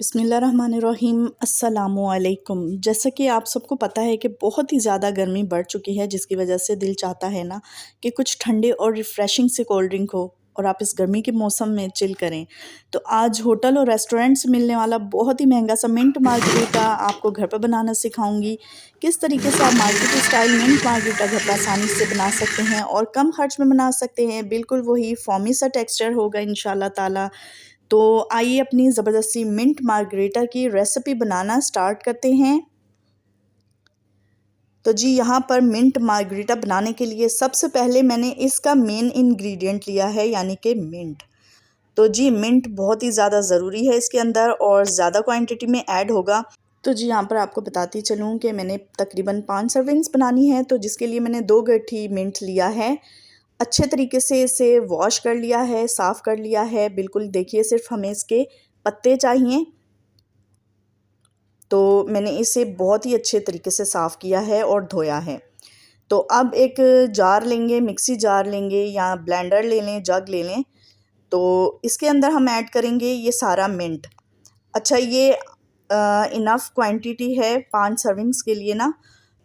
बिस्मिल्लाहिर्रहमानिर्रहीम अस्सलामुअलैकुम। जैसा कि आप सबको पता है कि बहुत ही ज़्यादा गर्मी बढ़ चुकी है, जिसकी वजह से दिल चाहता है ना कि कुछ ठंडे और रिफ़्रेशिंग से कोल्ड ड्रिंक हो और आप इस गर्मी के मौसम में चिल करें। तो आज होटल और रेस्टोरेंट से मिलने वाला बहुत ही महंगा सा मिंट मार्गरीटा आपको घर पर बनाना सिखाऊंगी। किस तरीके से आप मार्केट स्टाइल मिंट मार्गरीटा घर पर आसानी से बना सकते हैं और कम खर्च में बना सकते हैं। बिल्कुल वही फॉमी सा टेक्सचर होगा इंशाल्लाह ताला। तो आइए अपनी ज़बरदस्ती मिंट मार्गरीटा की रेसिपी बनाना स्टार्ट करते हैं। तो जी यहाँ पर मिंट मार्गरीटा बनाने के लिए सबसे पहले मैंने इसका मेन इंग्रेडिएंट लिया है, यानी कि मिंट। तो जी मिंट बहुत ही ज़्यादा ज़रूरी है इसके अंदर और ज़्यादा क्वांटिटी में ऐड होगा। तो जी यहाँ पर आपको बताती चलूँ कि मैंने तकरीबन 5 सर्विंग्स बनानी है, तो जिसके लिए मैंने 2 गट्ठी मिंट लिया है। अच्छे तरीके से इसे वॉश कर लिया है, साफ़ कर लिया है। बिल्कुल देखिए सिर्फ हमें इसके पत्ते चाहिए। तो मैंने इसे बहुत ही अच्छे तरीके से साफ़ किया है और धोया है। तो अब एक जार लेंगे, मिक्सी जार लेंगे या ब्लेंडर ले लें, जग ले लें। तो इसके अंदर हम ऐड करेंगे ये सारा मिंट। अच्छा ये इनफ क्वांटिटी है 5 सर्विंग्स के लिए ना,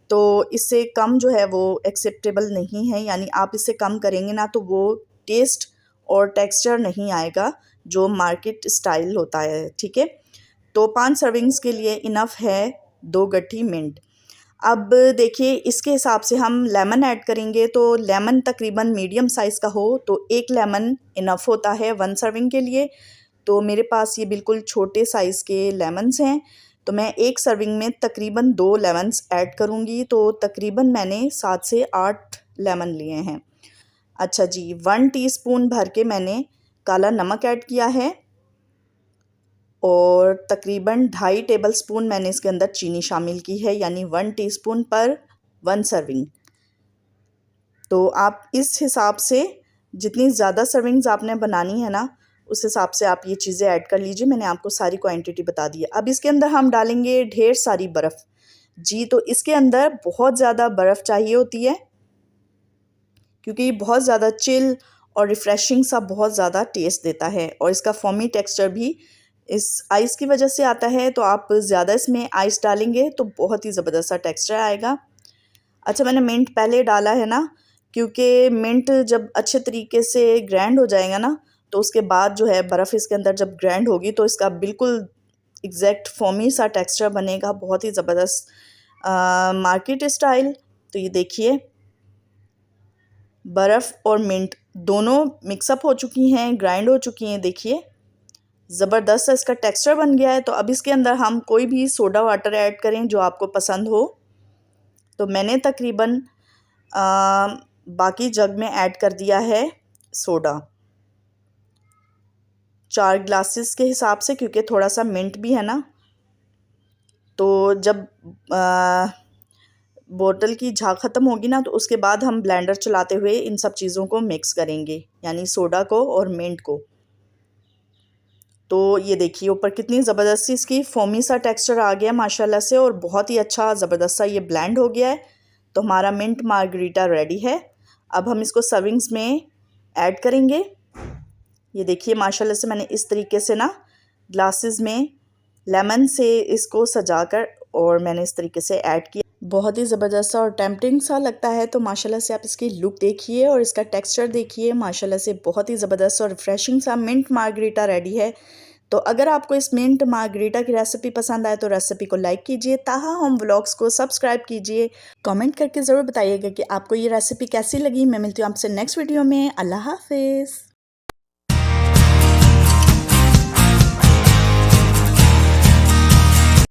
तो इससे कम जो है वो एक्सेप्टेबल नहीं है, यानी आप इससे कम करेंगे ना तो वो टेस्ट और टेक्सचर नहीं आएगा जो मार्केट स्टाइल होता है, ठीक है। तो 5 सर्विंग्स के लिए इनफ है 2 गट्ठी मिंट। अब देखिए इसके हिसाब से हम लेमन ऐड करेंगे, तो लेमन तकरीबन मीडियम साइज़ का हो तो 1 लेमन इनफ होता है 1 सर्विंग के लिए। तो मेरे पास ये बिल्कुल छोटे साइज़ के लेमन्स हैं, तो मैं 1 सर्विंग में तकरीबन 2 लेमन्स ऐड करूँगी। तो तकरीबन मैंने 7 से 8 लेमन लिए हैं। अच्छा जी 1 टीस्पून भर के मैंने काला नमक ऐड किया है और तकरीबन 2.5 टेबलस्पून मैंने इसके अंदर चीनी शामिल की है, यानी 1 टीस्पून पर 1 सर्विंग। तो आप इस हिसाब से जितनी ज़्यादा सर्विंग्स आपने बनानी है ना, उस हिसाब से आप ये चीज़ें ऐड कर लीजिए। मैंने आपको सारी क्वांटिटी बता दी है। अब इसके अंदर हम डालेंगे ढेर सारी बर्फ़। जी तो इसके अंदर बहुत ज़्यादा बर्फ़ चाहिए होती है, क्योंकि ये बहुत ज़्यादा चिल और रिफ़्रेशिंग सा बहुत ज़्यादा टेस्ट देता है और इसका फॉमी टेक्सचर भी इस आइस की वजह से आता है। तो आप ज़्यादा इसमें आइस डालेंगे तो बहुत ही ज़बरदस्त सा टेक्सचर आएगा। अच्छा मैंने मिंट पहले डाला है ना, क्योंकि मिंट जब अच्छे तरीके से ग्राइंड हो जाएगा ना, तो उसके बाद जो है बर्फ़ इसके अंदर जब ग्राइंड होगी तो इसका बिल्कुल एग्जैक्ट फॉमी सा टेक्सचर बनेगा, बहुत ही ज़बरदस्त मार्केट स्टाइल। तो ये देखिए बर्फ़ और मिंट दोनों मिक्सअप हो चुकी हैं, ग्राइंड हो चुकी हैं। देखिए ज़बरदस्त इसका टेक्सचर बन गया है। तो अब इसके अंदर हम कोई भी सोडा वाटर ऐड करें जो आपको पसंद हो। तो मैंने तकरीबन बाकी जग में ऐड कर दिया है सोडा 4 ग्लासेस के हिसाब से, क्योंकि थोड़ा सा मिंट भी है ना। तो जब बोतल की झाग ख़त्म होगी ना, तो उसके बाद हम ब्लेंडर चलाते हुए इन सब चीज़ों को मिक्स करेंगे, यानी सोडा को और मिंट को। तो ये देखिए ऊपर कितनी ज़बरदस्ती इसकी फोमी सा टेक्सचर आ गया माशाल्लाह से, और बहुत ही अच्छा ज़बरदस्त सा ये ब्लेंड हो गया है। तो हमारा मिंट मार्गरीटा रेडी है। अब हम इसको सर्विंग्स में ऐड करेंगे। ये देखिए माशाल्लाह से मैंने इस तरीके से ना ग्लासेस में लेमन से इसको सजाकर और मैंने इस तरीके से ऐड किया। बहुत ही ज़बरदस्त सा और टेम्पटिंग सा लगता है। तो माशाल्लाह से आप इसकी लुक देखिए और इसका टेक्सचर देखिए, माशाल्लाह से बहुत ही ज़बरदस्त और रिफ़्रेशिंग सा मिंट मार्गरीटा रेडी है। तो अगर आपको इस मिंट मार्गरीटा की रेसिपी पसंद आए तो रेसिपी को लाइक कीजिए, ताहा होम व्लॉग्स को सब्सक्राइब कीजिए। कमेंट करके ज़रूर बताइएगा कि आपको ये रेसिपी कैसी लगी। मैं मिलती हूँ आपसे नेक्स्ट वीडियो में। अल्लाह हाफ़िज़।